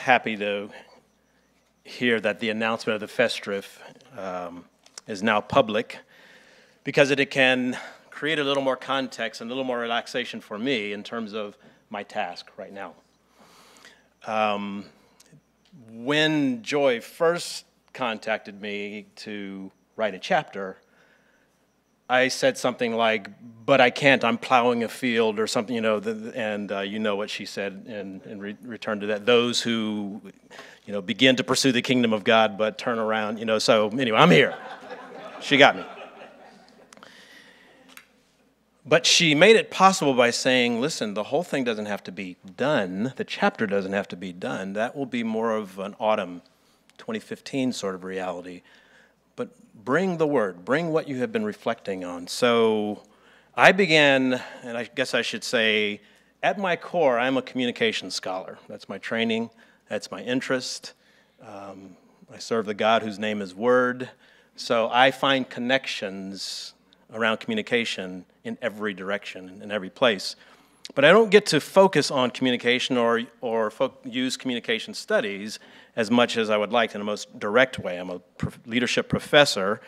happy to hear that the announcement of the Festschrift is now public, because it can create a little more context and a little more relaxation for me in terms of my task right now. When Joy first contacted me to write a chapter, I said something like, "But I can't, I'm plowing a field," or something, you know, and you know what she said in return to that. Those who, you know, begin to pursue the kingdom of God but turn around, you know, so anyway, I'm here. She got me. But she made it possible by saying, listen, the whole thing doesn't have to be done. The chapter doesn't have to be done. That will be more of an autumn 2015 sort of reality. But bring the word, bring what you have been reflecting on. So I began, and I guess I should say, at my core, I'm a communication scholar. That's my training, that's my interest. I serve the God whose name is Word. So I find connections around communication in every direction, in every place. But I don't get to focus on communication or use communication studies as much as I would like in the most direct way. I'm a leadership professor,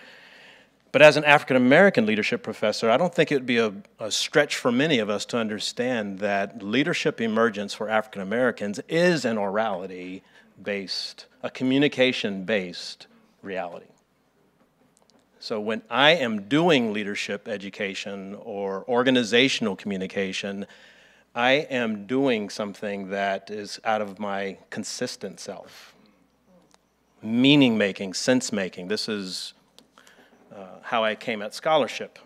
but as an African-American leadership professor, I don't think it would be a stretch for many of us to understand that leadership emergence for African-Americans is an orality-based, a communication-based reality. So when I am doing leadership education or organizational communication, I am doing something that is out of my consistent self. Meaning-making, sense-making. This is how I came at scholarship.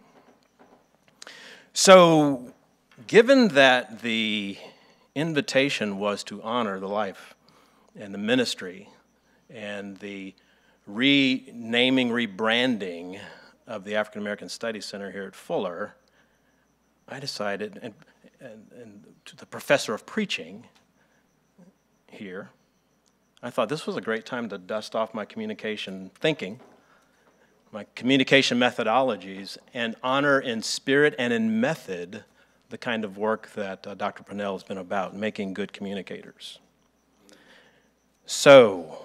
So given that the invitation was to honor the life and the ministry and the renaming, rebranding of the African American Studies Center here at Fuller, I decided, and to the professor of preaching here, I thought this was a great time to dust off my communication thinking, my communication methodologies, and honor in spirit and in method the kind of work that Dr. Panell has been about, making good communicators. So,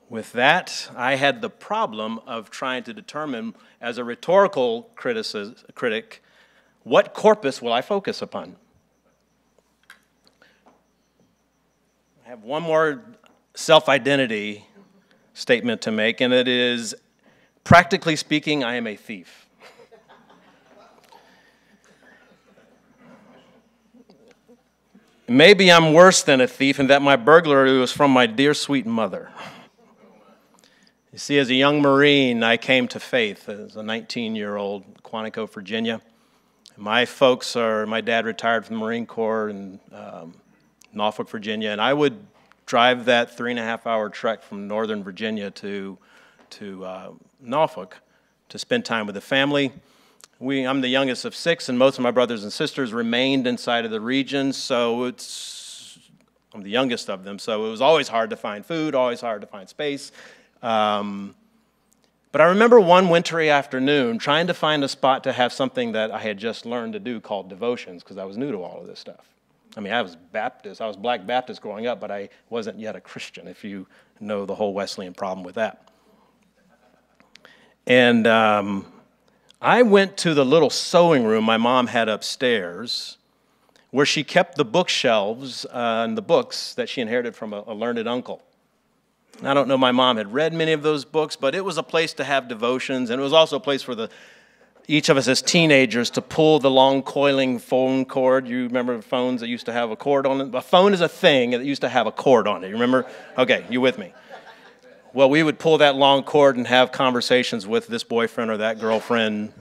with that, I had the problem of trying to determine, as a rhetorical critic, what corpus will I focus upon? I have one more self-identity statement to make, and it is, practically speaking, I am a thief. Maybe I'm worse than a thief in that my burglary was from my dear sweet mother. You see, as a young Marine, I came to faith as a 19-year-old, Quantico, Virginia. My dad retired from the Marine Corps in Norfolk, Virginia, and I would drive that 3.5-hour trek from Northern Virginia to Norfolk to spend time with the family. I'm the youngest of 6, and most of my brothers and sisters remained inside of the region, so I'm the youngest of them, so it was always hard to find food, always hard to find space. But I remember one wintry afternoon trying to find a spot to have something that I had just learned to do called devotions, because I was new to all of this stuff. I mean, I was Baptist, I was Black Baptist growing up, but I wasn't yet a Christian, if you know the whole Wesleyan problem with that. And I went to the little sewing room my mom had upstairs, where she kept the bookshelves and the books that she inherited from a learned uncle. I don't know, my mom had read many of those books, but it was a place to have devotions, and it was also a place for each of us as teenagers to pull the long coiling phone cord. You remember phones that used to have a cord on it? A phone is a thing that used to have a cord on it. You remember? Okay, you with me? Well, we would pull that long cord and have conversations with this boyfriend or that girlfriend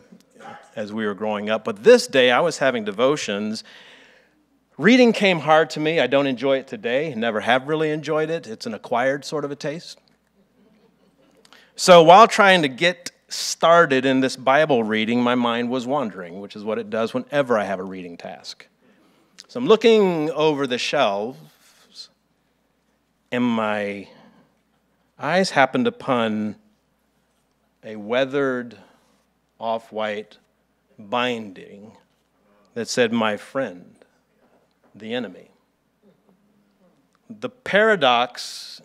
as we were growing up. But this day, I was having devotions. Reading came hard to me. I don't enjoy it today. Never have really enjoyed it. It's an acquired sort of a taste. So while trying to get started in this Bible reading, my mind was wandering, which is what it does whenever I have a reading task. So I'm looking over the shelves, and my eyes happened upon a weathered, off-white binding that said, "My friend, the enemy." The paradox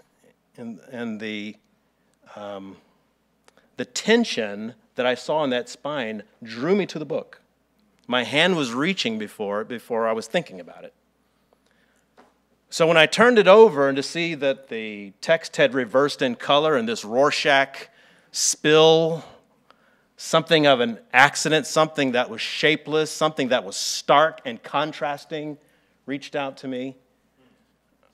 and the tension that I saw in that spine drew me to the book. My hand was reaching before I was thinking about it. So when I turned it over and to see that the text had reversed in color and this Rorschach spill, something of an accident, something that was shapeless, something that was stark and contrasting, reached out to me,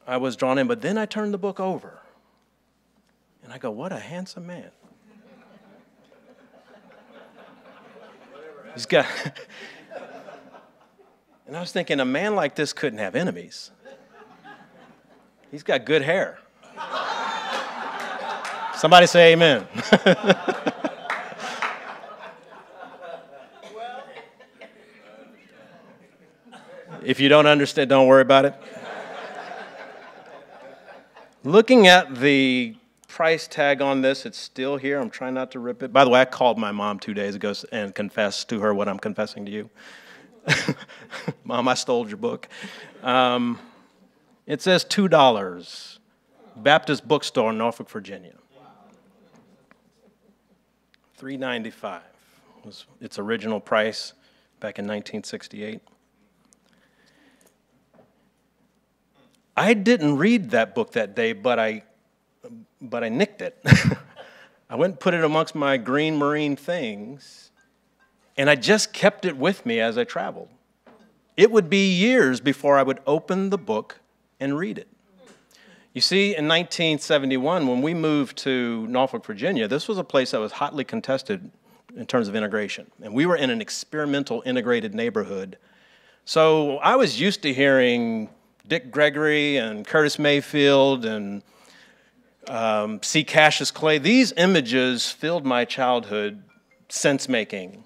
I was drawn in. But then I turned the book over, and I go, what a handsome man. He's got... And I was thinking, a man like this couldn't have enemies. He's got good hair. Somebody say amen. If you don't understand, don't worry about it. Looking at the price tag on this, it's still here. I'm trying not to rip it. By the way, I called my mom 2 days ago and confessed to her what I'm confessing to you. Mom, I stole your book. It says $2, Baptist Bookstore, Norfolk, Virginia. $3.95 was its original price back in 1968. I didn't read that book that day, but I nicked it. I went and put it amongst my green marine things, and I just kept it with me as I traveled. It would be years before I would open the book and read it. You see, in 1971, when we moved to Norfolk, Virginia, this was a place that was hotly contested in terms of integration. And we were in an experimental integrated neighborhood. So I was used to hearing Dick Gregory and Curtis Mayfield and C. Cassius Clay. These images filled my childhood sense-making.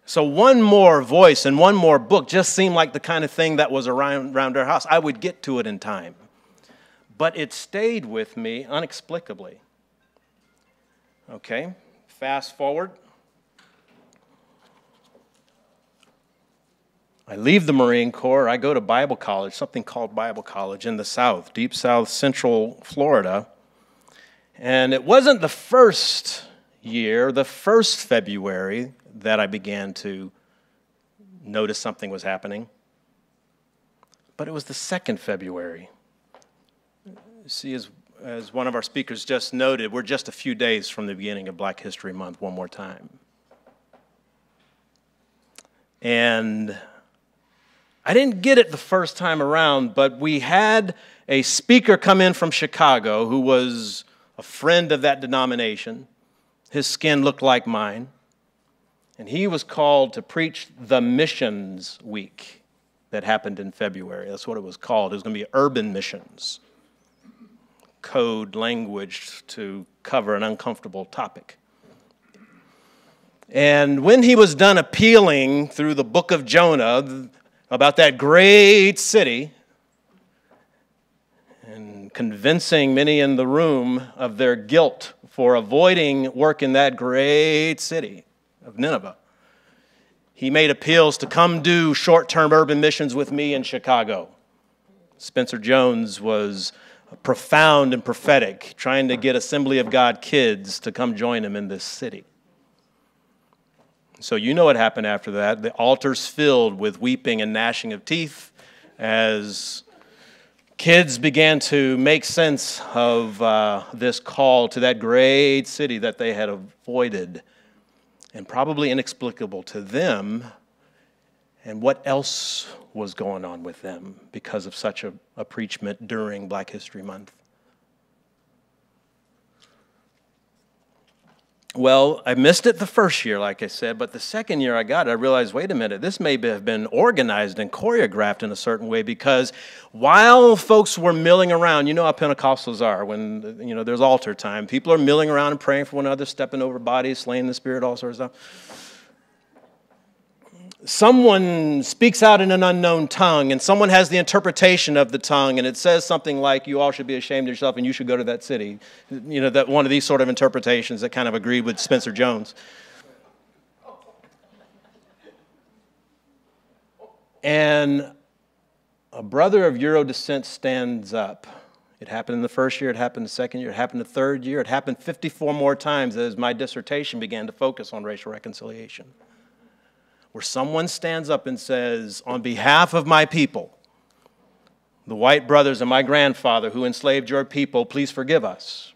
So one more voice and one more book just seemed like the kind of thing that was around our house. I would get to it in time. But it stayed with me inexplicably. Okay, fast forward. I leave the Marine Corps. I go to Bible college, something called Bible College in the South, deep South Central Florida. And it wasn't the first year, the first February, that I began to notice something was happening. But it was the second February. See, as one of our speakers just noted, we're just a few days from the beginning of Black History Month one more time. And I didn't get it the first time around, but we had a speaker come in from Chicago who was a friend of that denomination. His skin looked like mine. And he was called to preach the Missions Week that happened in February. That's what it was called. It was going to be urban missions. Code language to cover an uncomfortable topic. And when he was done appealing through the book of Jonah about that great city and convincing many in the room of their guilt for avoiding work in that great city of Nineveh, he made appeals to come do short-term urban missions with me in Chicago. Spencer Jones was profound and prophetic, trying to get Assembly of God kids to come join him in this city. So you know what happened after that. The altars filled with weeping and gnashing of teeth as kids began to make sense of this call to that great city that they had avoided, and probably inexplicable to them, and what else was going on with them because of such a preachment during Black History Month. Well, I missed it the first year, like I said, but the second year I got it, I realized, wait a minute, this may have been organized and choreographed in a certain way, because while folks were milling around, you know how Pentecostals are, when there's altar time, people are milling around and praying for one another, stepping over bodies, slaying the Spirit, all sorts of stuff. Someone speaks out in an unknown tongue, and someone has the interpretation of the tongue, and it says something like, you all should be ashamed of yourself and you should go to that city. That one of these sort of interpretations that kind of agreed with Spencer Jones. And a brother of Euro descent stands up. It happened in the first year, it happened the second year, it happened the third year, it happened 54 more times as my dissertation began to focus on racial reconciliation. Where someone stands up and says, on behalf of my people, the white brothers and my grandfather who enslaved your people, please forgive us.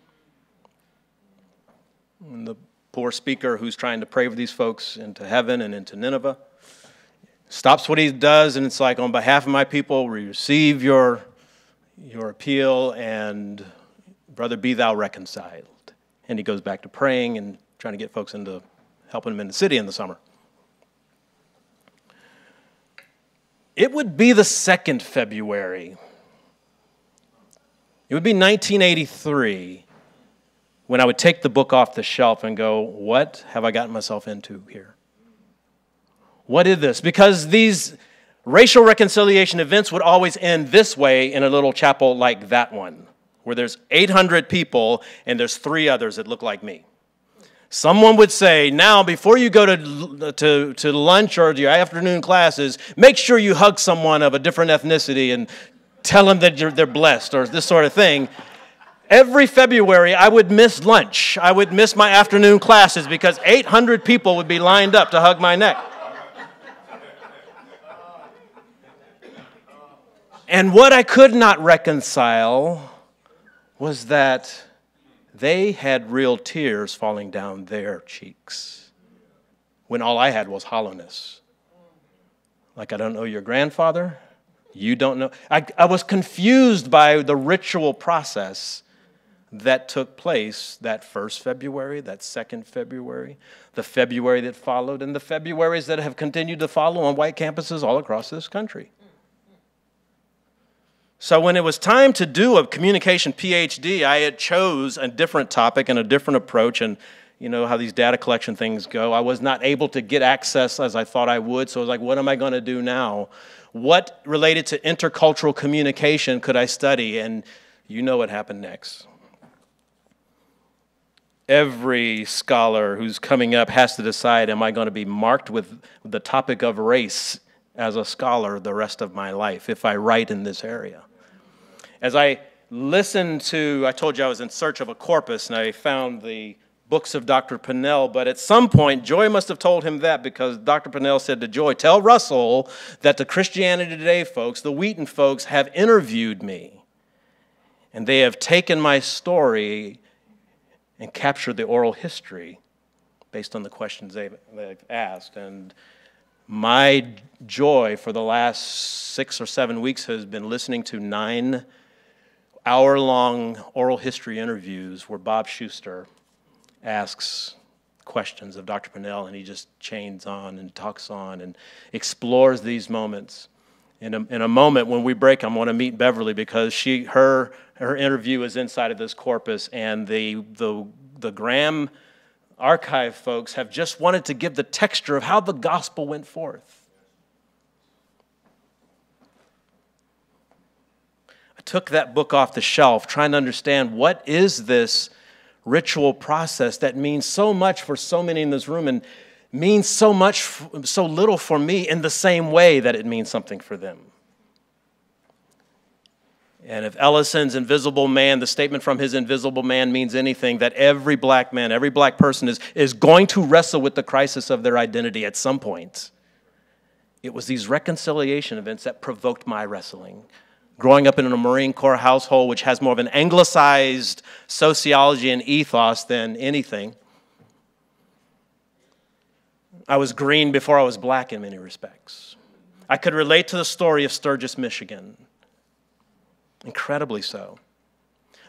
And the poor speaker who's trying to pray for these folks into heaven and into Nineveh stops what he does, and it's like, on behalf of my people, we receive your appeal, and brother, be thou reconciled. And he goes back to praying and trying to get folks into helping him in the city in the summer. It would be the 2nd February. It would be 1983 when I would take the book off the shelf and go, what have I gotten myself into here? What is this? Because these racial reconciliation events would always end this way in a little chapel like that one, where there's 800 people and there's 3 others that look like me. Someone would say, now, before you go to lunch or your afternoon classes, make sure you hug someone of a different ethnicity and tell them that they're blessed, or this sort of thing. Every February, I would miss lunch. I would miss my afternoon classes because 800 people would be lined up to hug my neck. And what I could not reconcile was that they had real tears falling down their cheeks when all I had was hollowness. Like, I don't know your grandfather. You don't know. I was confused by the ritual process that took place that 1st February, that 2nd February, the February that followed, and the Februaries that have continued to follow on white campuses all across this country. So when it was time to do a communication PhD, I had chose a different topic and a different approach, and you know how these data collection things go. I was not able to get access as I thought I would, so I was like, what am I going to do now? What related to intercultural communication could I study? And you know what happened next. Every scholar who's coming up has to decide, am I going to be marked with the topic of race as a scholar the rest of my life if I write in this area? As I listened to, I told you I was in search of a corpus, and I found the books of Dr. Panell, but at some point, Joy must have told him that, because Dr. Panell said to Joy, tell Russell that the Christianity Today folks, the Wheaton folks, have interviewed me, and they have taken my story and captured the oral history based on the questions they've asked. And my joy for the last 6 or 7 weeks has been listening to 9 hour-long oral history interviews where Bob Schuster asks questions of Dr. Panell, and he just chains on and talks on and explores these moments. In a moment when we break, I'm going to meet Beverly, because her interview is inside of this corpus, and the Graham archive folks have just wanted to give the texture of how the gospel went forth. I took that book off the shelf trying to understand, what is this ritual process that means so much for so many in this room and means so little for me in the same way that it means something for them. And if Ellison's Invisible Man, the statement from his Invisible Man, means anything, that every black man, every black person is going to wrestle with the crisis of their identity at some point, it was these reconciliation events that provoked my wrestling. Growing up in a Marine Corps household, which has more of an anglicized sociology and ethos than anything, I was green before I was black in many respects. I could relate to the story of Sturgis, Michigan. Incredibly so.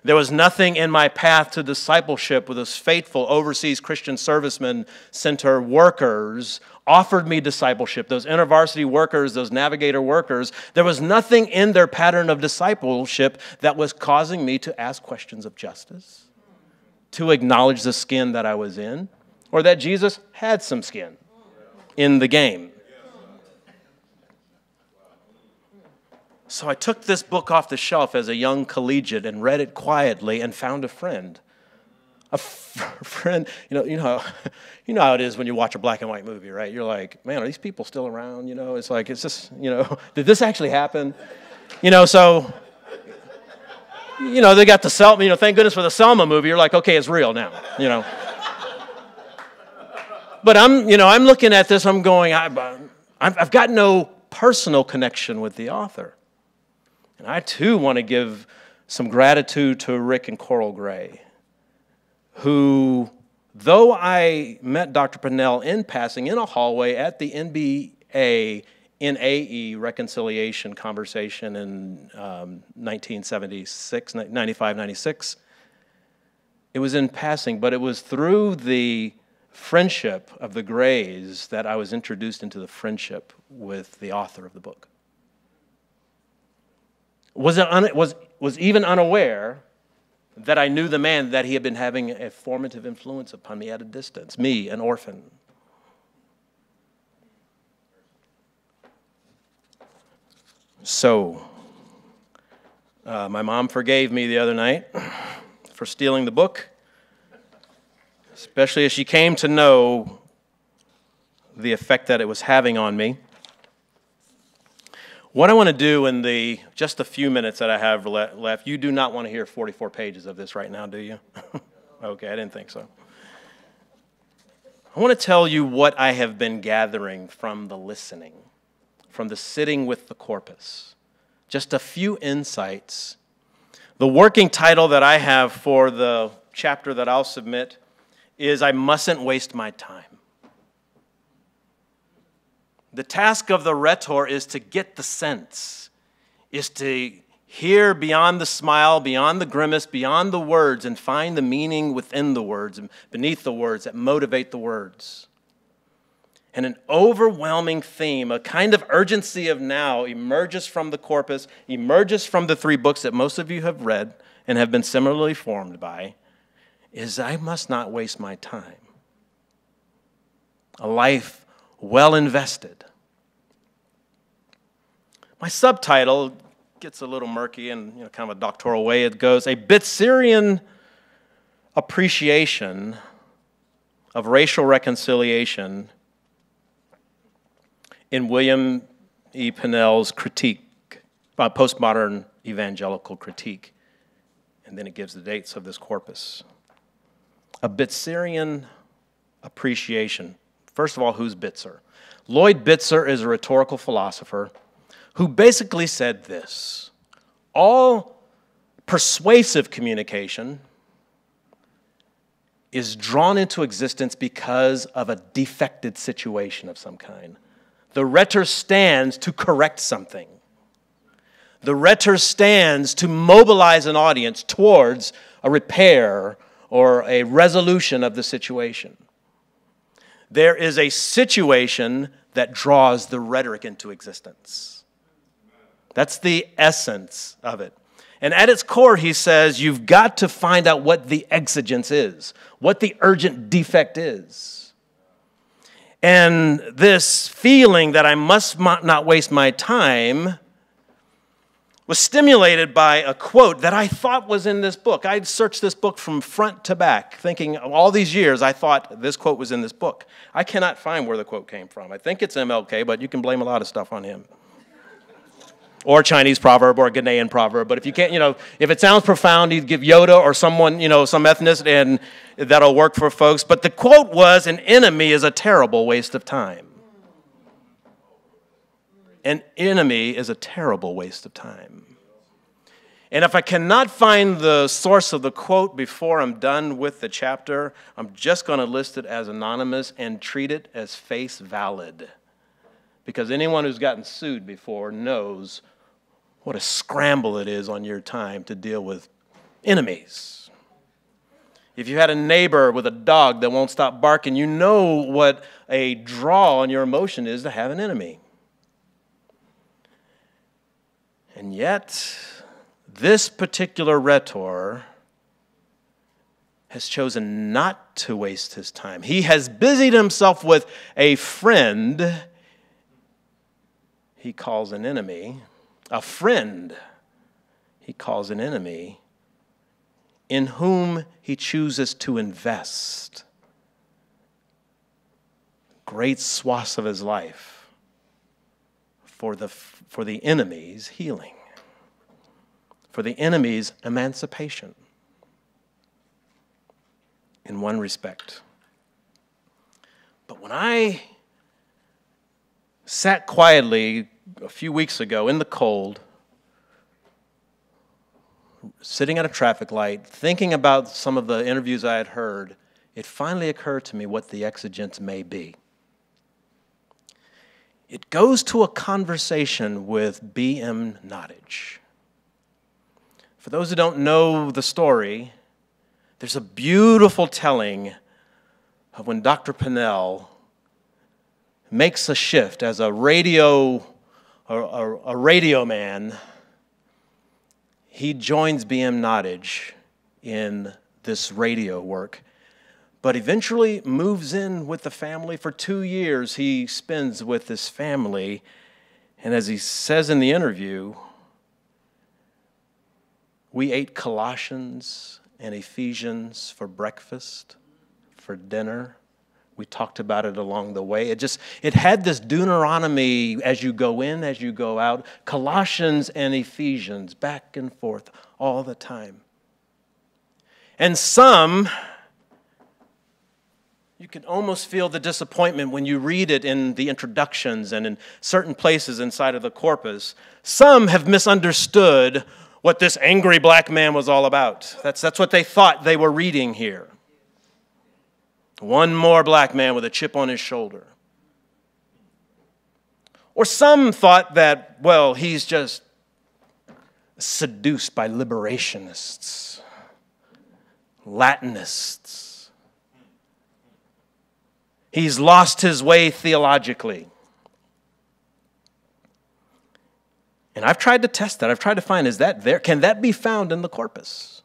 There was nothing in my path to discipleship with those faithful overseas Christian servicemen center workers offered me discipleship. Those InterVarsity workers, those Navigator workers, there was nothing in their pattern of discipleship that was causing me to ask questions of justice, to acknowledge the skin that I was in, or that Jesus had some skin in the game. So I took this book off the shelf as a young collegiate and read it quietly and found a friend. A friend, you know how it is when you watch a black and white movie, right? You're like, man, are these people still around? It's like, it's just, did this actually happen? So, they got the Selma, thank goodness for the Selma movie. You're like, okay, it's real now, But I'm looking at this, I'm going, I've got no personal connection with the author. And I, too, want to give some gratitude to Rick and Coral Gray, who, though I met Dr. Panell in passing in a hallway at the NBA in AE reconciliation conversation in 1976, 95, 96, it was in passing, but it was through the friendship of the Grays that I was introduced into the friendship with the author of the book. Was even unaware that I knew the man, that he had been having a formative influence upon me at a distance, me, an orphan. So, my mom forgave me the other night for stealing the book, especially as she came to know the effect that it was having on me. What I want to do in just a few minutes that I have left, you do not want to hear 44 pages of this right now, do you? Okay, I didn't think so. I want to tell you what I have been gathering from the listening, from the sitting with the corpus. Just a few insights. The working title that I have for the chapter that I'll submit is I Mustn't Waste My Time. The task of the rhetor is to get the sense, is to hear beyond the smile, beyond the grimace, beyond the words, and find the meaning within the words and beneath the words that motivate the words. And an overwhelming theme, a kind of urgency of now emerges from the corpus, emerges from the three books that most of you have read and have been similarly formed by, is I must not waste my time. A life well invested. My subtitle gets a little murky in kind of a doctoral way. It goes, A Bitserian Appreciation of Racial Reconciliation in William E. Panell's critique, postmodern evangelical critique. And then it gives the dates of this corpus. A Bitserian appreciation. First of all, who's Bitzer? Lloyd Bitzer is a rhetorical philosopher who basically said this: all persuasive communication is drawn into existence because of a defected situation of some kind. The rhetor stands to correct something. The rhetor stands to mobilize an audience towards a repair or a resolution of the situation. There is a situation that draws the rhetoric into existence. That's the essence of it. And at its core, he says, you've got to find out what the exigence is, what the urgent defect is. And this feeling that I must not waste my time was stimulated by a quote that I thought was in this book. I'd searched this book from front to back, thinking all these years I thought this quote was in this book. I cannot find where the quote came from. I think it's MLK, but you can blame a lot of stuff on him. Or Chinese proverb or a Ghanaian proverb. But if you can't, if it sounds profound, you give Yoda or someone, some ethnicity, and that'll work for folks. But the quote was, an enemy is a terrible waste of time. An enemy is a terrible waste of time. And if I cannot find the source of the quote before I'm done with the chapter, I'm just going to list it as anonymous and treat it as face valid. Because anyone who's gotten sued before knows what a scramble it is on your time to deal with enemies. If you had a neighbor with a dog that won't stop barking, you know what a draw on your emotion is to have an enemy. And yet, this particular rhetor has chosen not to waste his time. He has busied himself with a friend he calls an enemy, a friend he calls an enemy, in whom he chooses to invest great swaths of his life for the enemy's healing. for the enemy's emancipation. In one respect. But when I sat quietly a few weeks ago in the cold, sitting at a traffic light, thinking about some of the interviews I had heard, it finally occurred to me what the exigence may be. It goes to a conversation with B.M. Nottage. For those who don't know the story, there's a beautiful telling of when Dr. Panell makes a shift as a radio man. He joins B.M. Nottage in this radio work, but eventually moves in with the family. For 2 years, he spends with this family, and as he says in the interview, we ate Colossians and Ephesians for breakfast, for dinner. We talked about it along the way. It had this Deuteronomy as you go in, as you go out, Colossians and Ephesians, back and forth all the time. And some, you can almost feel the disappointment when you read it in the introductions and in certain places inside of the corpus. Some have misunderstood what this angry black man was all about. That's what they thought they were reading here. One more black man with a chip on his shoulder. Or some thought that, well, he's just seduced by liberationists, Latinists. He's lost his way theologically. And I've tried to test that. I've tried to find, is that there? Can that be found in the corpus?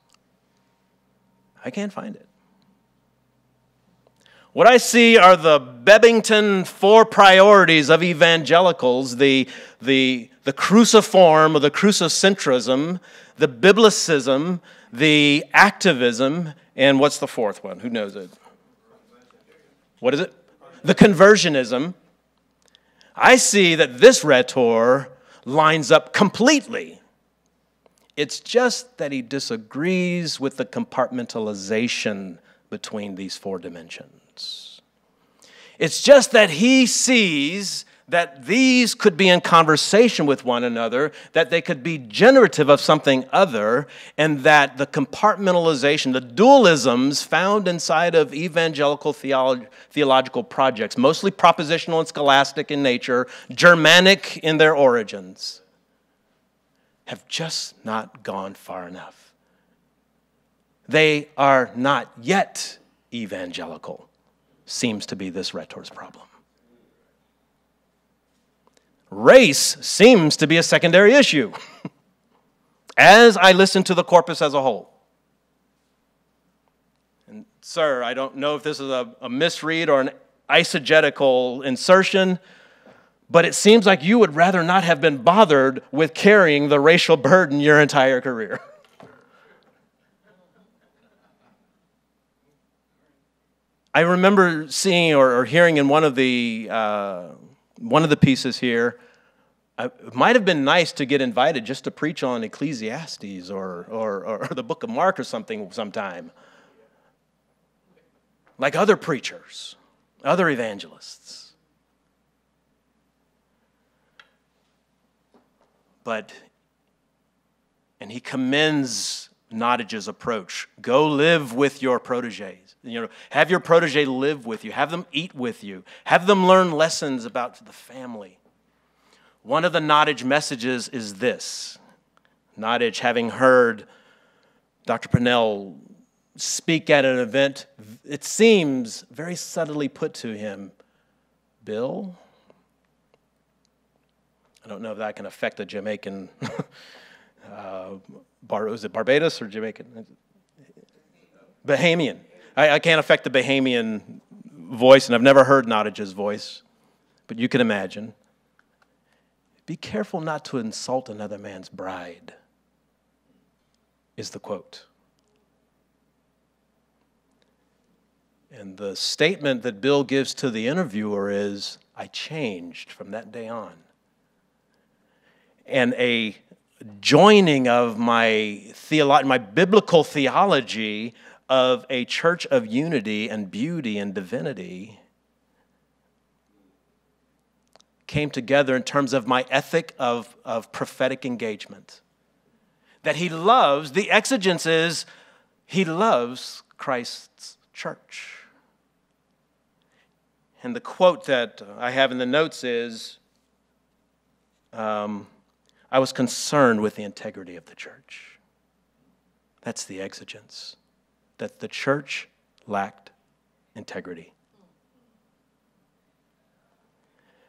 I can't find it. What I see are the Bebbington 4 priorities of evangelicals, the cruciform or the crucicentrism, the biblicism, the activism, and what's the fourth one? Who knows it? What is it? The conversionism. I see that this rhetor lines up completely. It's just that he disagrees with the compartmentalization between these 4 dimensions. It's just that he sees that these could be in conversation with one another, that they could be generative of something other, and that the compartmentalization, the dualisms found inside of evangelical theological projects, mostly propositional and scholastic in nature, Germanic in their origins, have just not gone far enough. They are not yet evangelical, seems to be this rhetor's problem. Race seems to be a secondary issue as I listen to the corpus as a whole. And sir, I don't know if this is a misread or an eisegetical insertion, but it seems like you would rather not have been bothered with carrying the racial burden your entire career. I remember seeing or hearing in one of the pieces here, it might have been nice to get invited just to preach on Ecclesiastes or the book of Mark or something sometime. Like other preachers, other evangelists. And he commends Nottage's approach. Go live with your protégés. Have your protégé live with you. Have them eat with you. Have them learn lessons about the family. One of the Nottage messages is this. Nottage, having heard Dr. Panell speak at an event, it seems very subtly put to him, Bill, I don't know if that can affect the Jamaican, is it Barbados or Jamaican? Bahamian. I can't affect the Bahamian voice, and I've never heard Nottage's voice, but you can imagine. Be careful not to insult another man's bride, is the quote. And the statement that Bill gives to the interviewer is, I changed from that day on. And a joining of my biblical theology of a church of unity and beauty and divinity came together in terms of my ethic of prophetic engagement. That he loves, the exigence is, he loves Christ's church. And the quote that I have in the notes is, I was concerned with the integrity of the church. That's the exigence, that the church lacked integrity.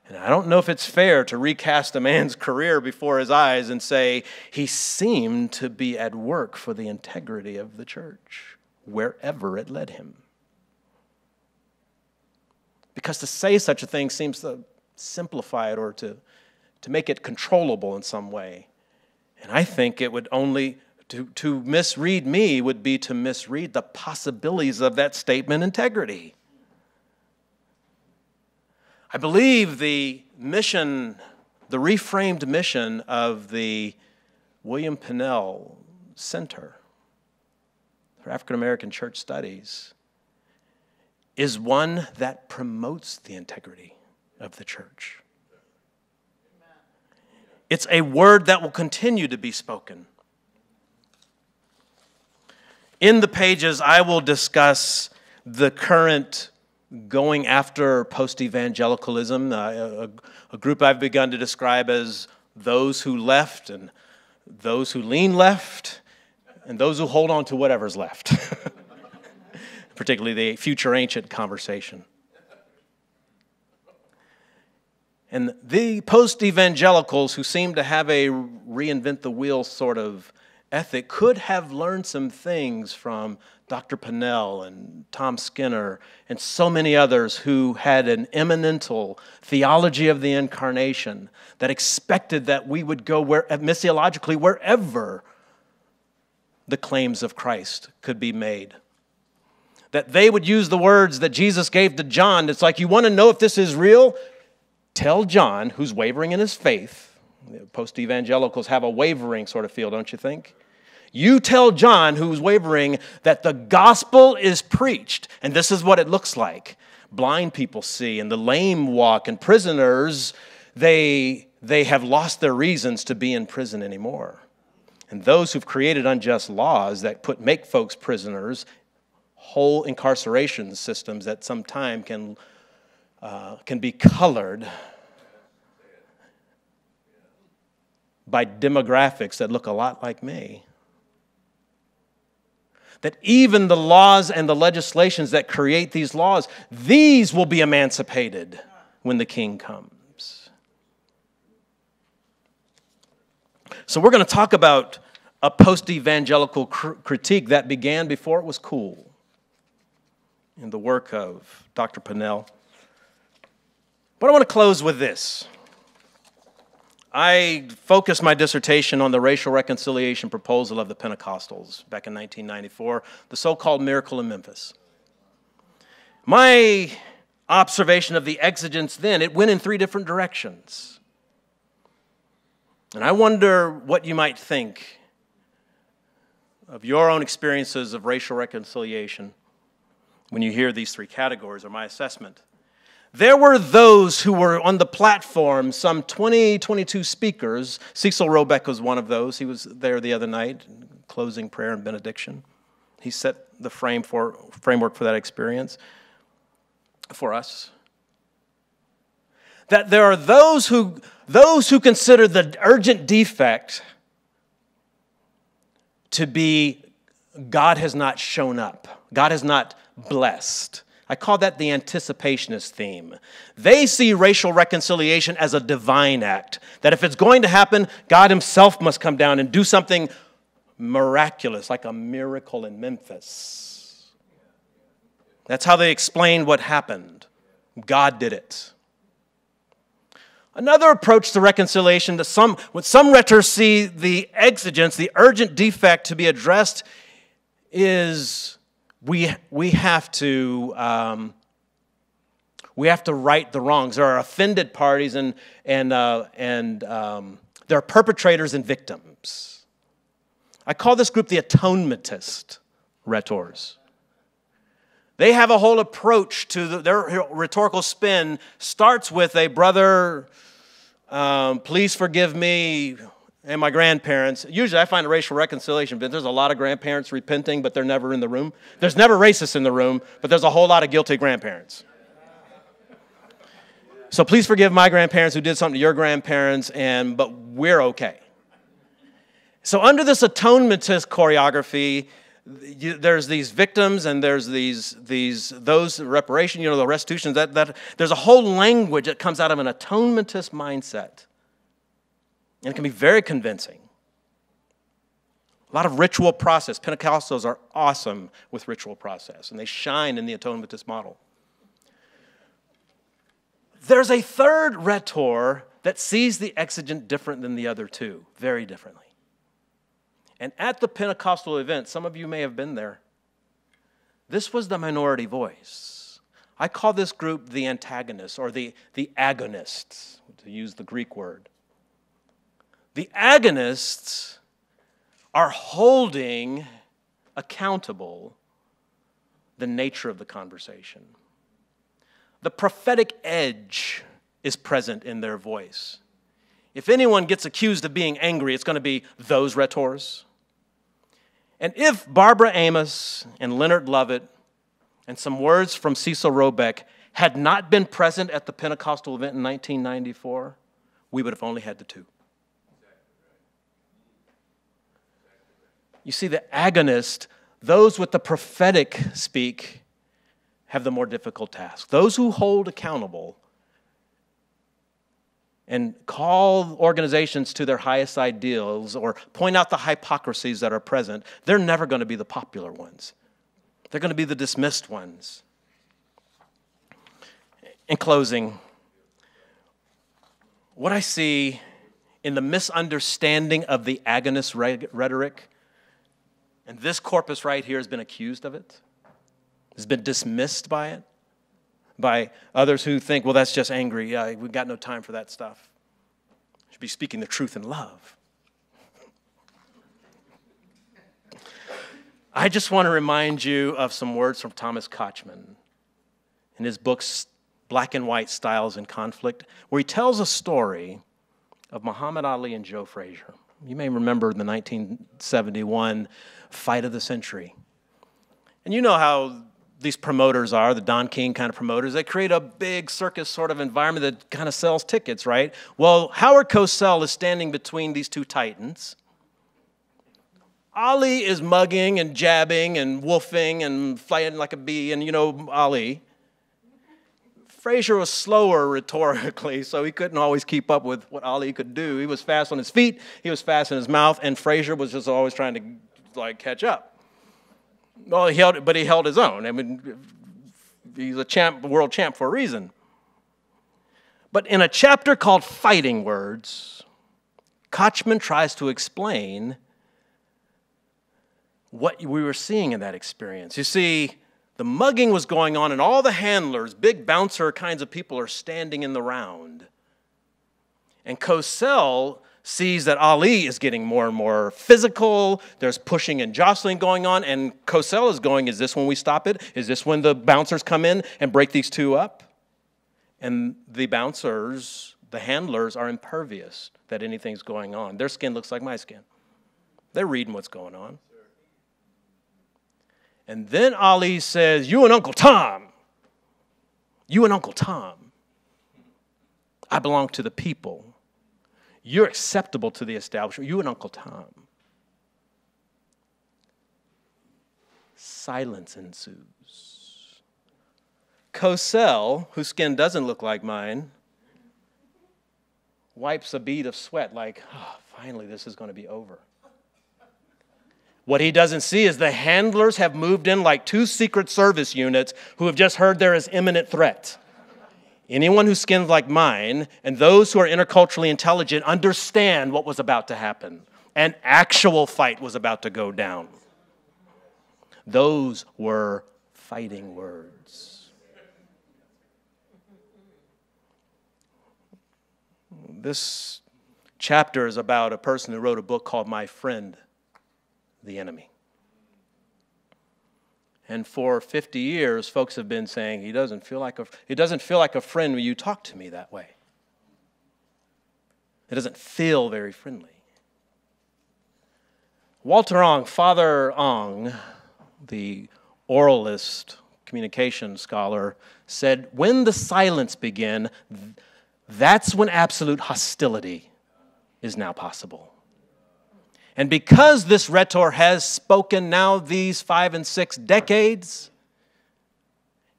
And I don't know if it's fair to recast a man's career before his eyes and say he seemed to be at work for the integrity of the church, wherever it led him. Because to say such a thing seems to simplify it or to make it controllable in some way. And I think it would only, to misread me would be to misread the possibilities of that statement, integrity. I believe the mission, the reframed mission of the William Panell Center for African American Church Studies is one that promotes the integrity of the church. It's a word that will continue to be spoken. In the pages, I will discuss the current going after post-evangelicalism, a group I've begun to describe as those who left and those who lean left and those who hold on to whatever's left, particularly the future ancient conversation. And the post-evangelicals who seem to have a reinvent the wheel sort of ethic could have learned some things from Dr. Panell and Tom Skinner and so many others who had an immanental theology of the incarnation that expected that we would go missiologically wherever the claims of Christ could be made. That they would use the words that Jesus gave to John. It's like, you want to know if this is real? Tell John, who's wavering in his faith. Post-evangelicals have a wavering sort of feel, don't you think? You tell John, who's wavering, that the gospel is preached, and this is what it looks like. Blind people see, and the lame walk, and prisoners, they have lost their reasons to be in prison anymore. And those who've created unjust laws that make folks prisoners, whole incarceration systems that sometime can be colored by demographics that look a lot like me. That even the laws and the legislations that create these laws, these will be emancipated when the King comes. So we're going to talk about a post-evangelical critique that began before it was cool in the work of Dr. Panell. But I want to close with this. I focused my dissertation on the racial reconciliation proposal of the Pentecostals back in 1994, the so-called miracle in Memphis. My observation of the exigence then, it went in three different directions. And I wonder what you might think of your own experiences of racial reconciliation when you hear these three categories, or my assessment. There were those who were on the platform, some 22 speakers. Cecil Robeck was one of those. He was there the other night, closing prayer and benediction. He set the framework for that experience for us. That there are those who consider the urgent defect to be God has not shown up. God has not blessed. I call that the anticipationist theme. They see racial reconciliation as a divine act. That if it's going to happen, God himself must come down and do something miraculous, like a miracle in Memphis. That's how they explain what happened. God did it. Another approach to reconciliation, when some writers see the exigence, the urgent defect to be addressed, is we have to right the wrongs. There are offended parties and There are perpetrators and victims. I call this group the atonementist rhetors. They have a whole approach to their rhetorical spin starts with a brother, please forgive me and my grandparents. Usually I find a racial reconciliation, but there's a lot of grandparents repenting, but they're never in the room. There's never racists in the room, but there's a whole lot of guilty grandparents. So please forgive my grandparents who did something to your grandparents, but we're okay. So under this atonementist choreography, there's these victims and there's those reparation, the restitutions. That there's a whole language that comes out of an atonementist mindset, and it can be very convincing. A lot of ritual process. Pentecostals are awesome with ritual process, and they shine in the atonementist model. There's a third rhetor that sees the exigent different than the other two, very differently. And at the Pentecostal event, some of you may have been there, this was the minority voice. I call this group the antagonists or the agonists, to use the Greek word. The agonists are holding accountable the nature of the conversation. The prophetic edge is present in their voice. If anyone gets accused of being angry, it's going to be those rhetors. And if Barbara Amos and Leonard Lovett and some words from Cecil Robeck had not been present at the Pentecostal event in 1994, we would have only had the two. You see, the agonist, those with the prophetic speak, have the more difficult task. Those who hold accountable and call organizations to their highest ideals or point out the hypocrisies that are present, they're never going to be the popular ones. They're going to be the dismissed ones. In closing, what I see in the misunderstanding of the agonist rhetoric, and this corpus right here has been accused of it, has been dismissed by it, by others who think, well, that's just angry. We've got no time for that stuff. Should be speaking the truth in love. I just want to remind you of some words from Thomas Kochman in his books, Black and White Styles in Conflict, where he tells a story of Muhammad Ali and Joe Frazier. You may remember the 1971 fight of the century. And you know how these promoters are, the Don King kind of promoters. They create a big circus sort of environment that kind of sells tickets, right? Well, Howard Cosell is standing between these two titans. Ali is mugging and jabbing and woofing and fighting like a bee, and you know Ali. Frazier was slower rhetorically, so he couldn't always keep up with what Ali could do. He was fast on his feet, he was fast in his mouth, and Frazier was just always trying to catch up. Well, he held his own. I mean, he's a world champ for a reason. But in a chapter called Fighting Words, Kochman tries to explain what we were seeing in that experience. You see, the mugging was going on, and all the handlers, big bouncer kinds of people, are standing in the round. And Cosell sees that Ali is getting more and more physical. There's pushing and jostling going on. And Cosell is going, is this when we stop it? Is this when the bouncers come in and break these two up? And the bouncers, the handlers, are impervious that anything's going on. Their skin looks like my skin. They're reading what's going on. And then Ali says, you and Uncle Tom. You and Uncle Tom. I belong to the people. You're acceptable to the establishment. You and Uncle Tom. Silence ensues. Cosell, whose skin doesn't look like mine, wipes a bead of sweat like, oh, finally this is going to be over. What he doesn't see is the handlers have moved in like two Secret Service units who have just heard there is imminent threat. Anyone whose skin's like mine and those who are interculturally intelligent understand what was about to happen. An actual fight was about to go down. Those were fighting words. This chapter is about a person who wrote a book called My Friend, the Enemy. And for 50 years, folks have been saying, he doesn't feel like a friend when you talk to me that way. It doesn't feel very friendly. Walter Ong, Father Ong, the oralist, communication scholar, said, when the silence began, that's when absolute hostility is now possible. And because this rhetor has spoken now these 5 and 6 decades,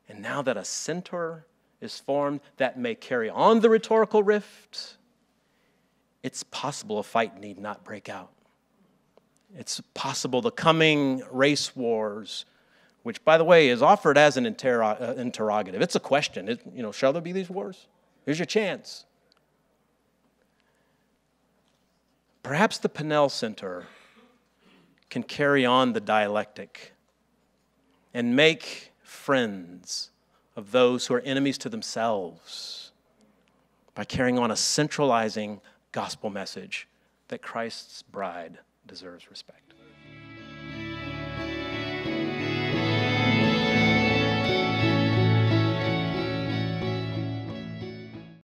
and now that a center is formed that may carry on the rhetorical rift, it's possible a fight need not break out. It's possible the coming race wars, which, by the way, is offered as an interrogative. It's a question. Shall there be these wars? Here's your chance. Perhaps the Panell Center can carry on the dialectic and make friends of those who are enemies to themselves by carrying on a centralizing gospel message that Christ's bride deserves respect.